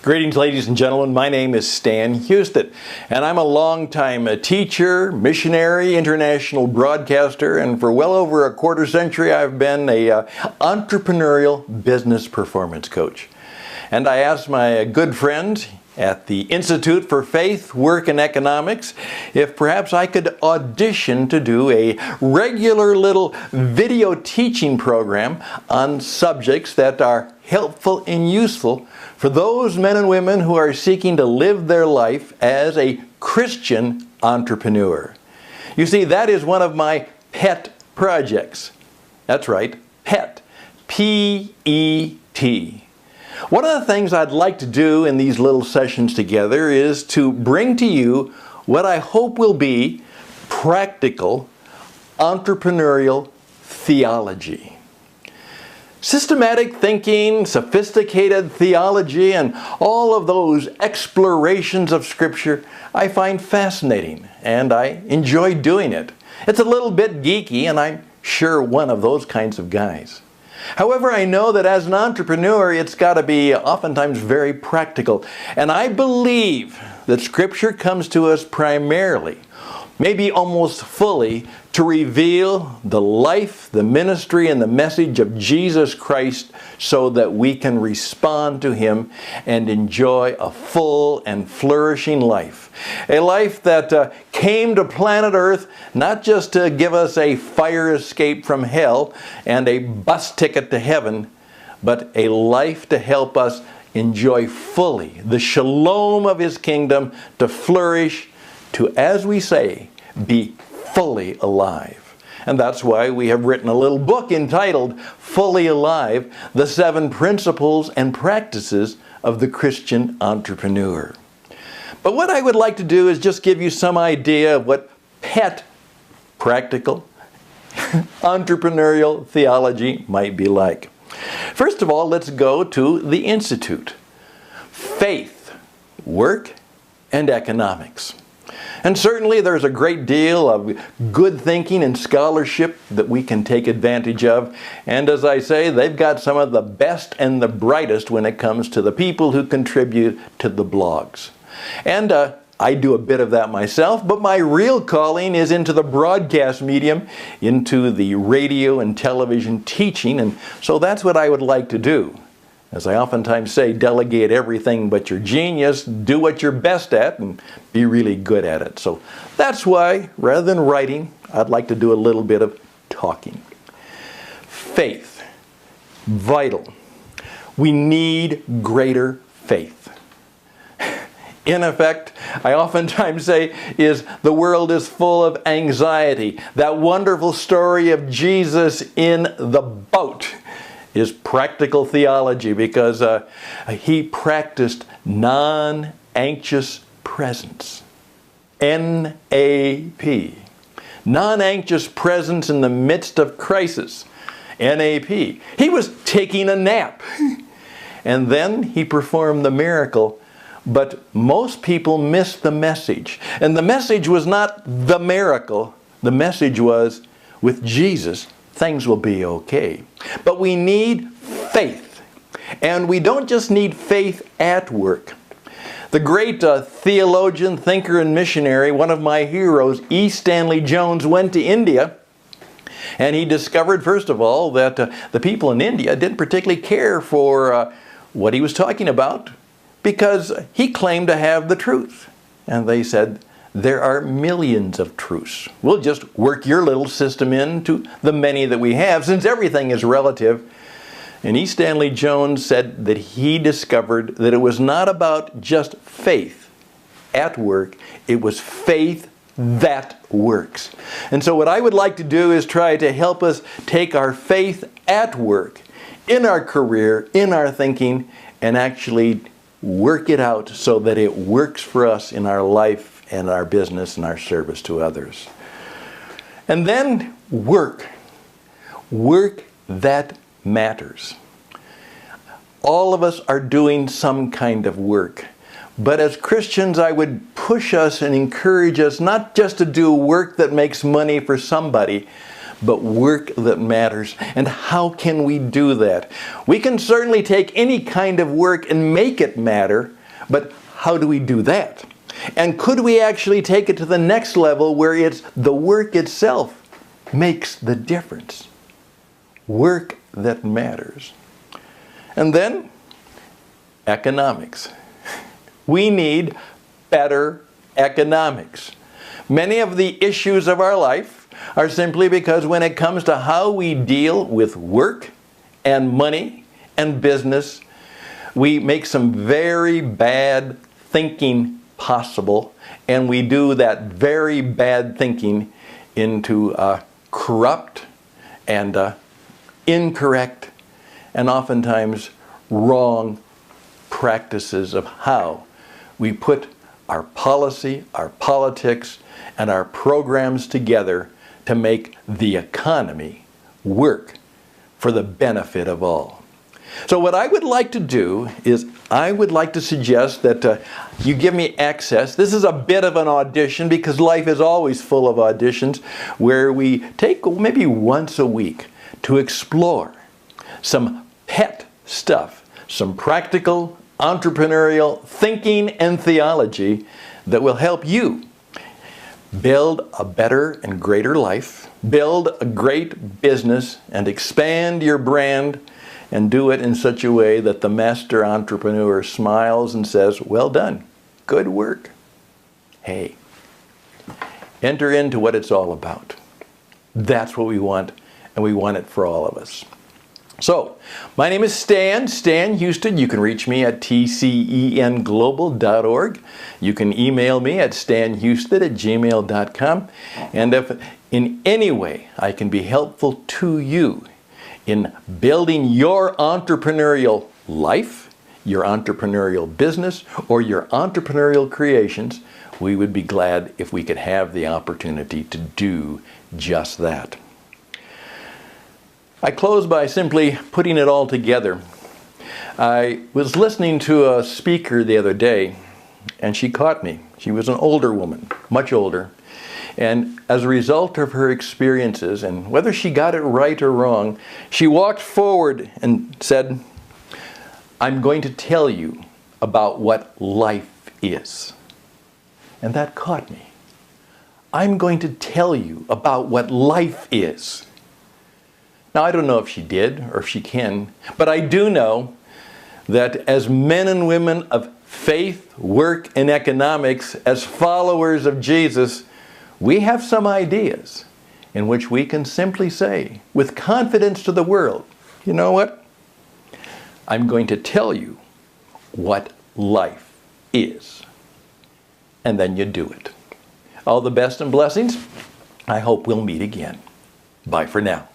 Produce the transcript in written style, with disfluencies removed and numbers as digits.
Greetings, ladies and gentlemen. My name is Stan Hustad, and I'm a longtime teacher, missionary, international broadcaster, and for well over a quarter century I've been a entrepreneurial business performance coach. And I asked my good friend at the Institute for Faith, Work, and Economics if perhaps I could audition to do a regular little video teaching program on subjects that are helpful and useful for those men and women who are seeking to live their life as a Christian entrepreneur. You see, that is one of my pet projects. That's right, PET. P-E-T. One of the things I'd like to do in these little sessions together is to bring to you what I hope will be practical entrepreneurial theology. Systematic thinking, sophisticated theology, and all of those explorations of Scripture I find fascinating, and I enjoy doing it. It's a little bit geeky, and I'm sure one of those kinds of guys. However, I know that as an entrepreneur, it's got to be oftentimes very practical. And I believe that Scripture comes to us primarily, maybe almost fully, to reveal the life, the ministry, and the message of Jesus Christ so that we can respond to Him and enjoy a full and flourishing life. A life that came to planet Earth not just to give us a fire escape from hell and a bus ticket to heaven, but a life to help us enjoy fully the shalom of His kingdom, to flourish, to, as we say, be fully alive. And that's why we have written a little book entitled Fully Alive, The 7 Principles and Practices of the Christian Entrepreneur. But what I would like to do is just give you some idea of what PET, practical, entrepreneurial theology might be like. First of all, let's go to the Institute. Faith, work, and economics. And certainly there's a great deal of good thinking and scholarship that we can take advantage of. And as I say, they've got some of the best and the brightest when it comes to the people who contribute to the blogs. And I do a bit of that myself, but my real calling is into the broadcast medium, into the radio and television teaching, and so that's what I would like to do. As I oftentimes say, delegate everything but your genius, do what you're best at, and be really good at it. So that's why, rather than writing, I'd like to do a little bit of talking. Faith, vital. We need greater faith. In effect, I oftentimes say, the world is full of anxiety. That wonderful story of Jesus in the boat is practical theology because He practiced non-anxious presence. N-A-P. Non-anxious presence in the midst of crisis. N-A-P. He was taking a nap. And then He performed the miracle. But most people missed the message. And the message was not the miracle. The message was, with Jesus, things will be okay. But we need faith. And we don't just need faith at work. The great theologian, thinker, and missionary, one of my heroes, E. Stanley Jones, went to India. And he discovered, first of all, that the people in India didn't particularly care for what he was talking about, because he claimed to have the truth. And they said, there are millions of truths. We'll just work your little system into the many that we have, since everything is relative. And E. Stanley Jones said that he discovered that it was not about just faith at work, it was faith that works. And so what I would like to do is try to help us take our faith at work, in our career, in our thinking, and actually work it out so that it works for us in our life and our business and our service to others. And then work. Work that matters. All of us are doing some kind of work. But as Christians, I would push us and encourage us not just to do work that makes money for somebody, but work that matters. And how can we do that? We can certainly take any kind of work and make it matter, But how do we do that? And could we actually take it to the next level where it's the work itself makes the difference? Work that matters. And then, economics. We need better economics. Many of the issues of our life are simply because when it comes to how we deal with work and money and business, we make some very bad thinking possible, and we do that very bad thinking into corrupt and incorrect and oftentimes wrong practices of how we put our policy, our politics, and our programs together to make the economy work for the benefit of all. So what I would like to do is I would like to suggest that you give me access. This is a bit of an audition because life is always full of auditions where we take maybe once a week to explore some PET stuff, some practical, entrepreneurial thinking and theology that will help you build a better and greater life, build a great business, and expand your brand, and do it in such a way that the master entrepreneur smiles and says, "Well done, good work." Hey, enter into what it's all about. That's what we want, and we want it for all of us. So, my name is Stan Hustad. You can reach me at tcenglobal.org. You can email me at stanhustad@gmail.com. And if in any way I can be helpful to you in building your entrepreneurial life, your entrepreneurial business, or your entrepreneurial creations, we would be glad if we could have the opportunity to do just that. I close by simply putting it all together. I was listening to a speaker the other day, and she caught me. She was an older woman, much older. And as a result of her experiences, and whether she got it right or wrong, she walked forward and said, "I'm going to tell you about what life is." And that caught me. I'm going to tell you about what life is. Now, I don't know if she did or if she can, but I do know that as men and women of faith, work, and economics, as followers of Jesus, we have some ideas in which we can simply say, with confidence to the world, you know what? I'm going to tell you what life is. And then you do it. All the best and blessings. I hope we'll meet again. Bye for now.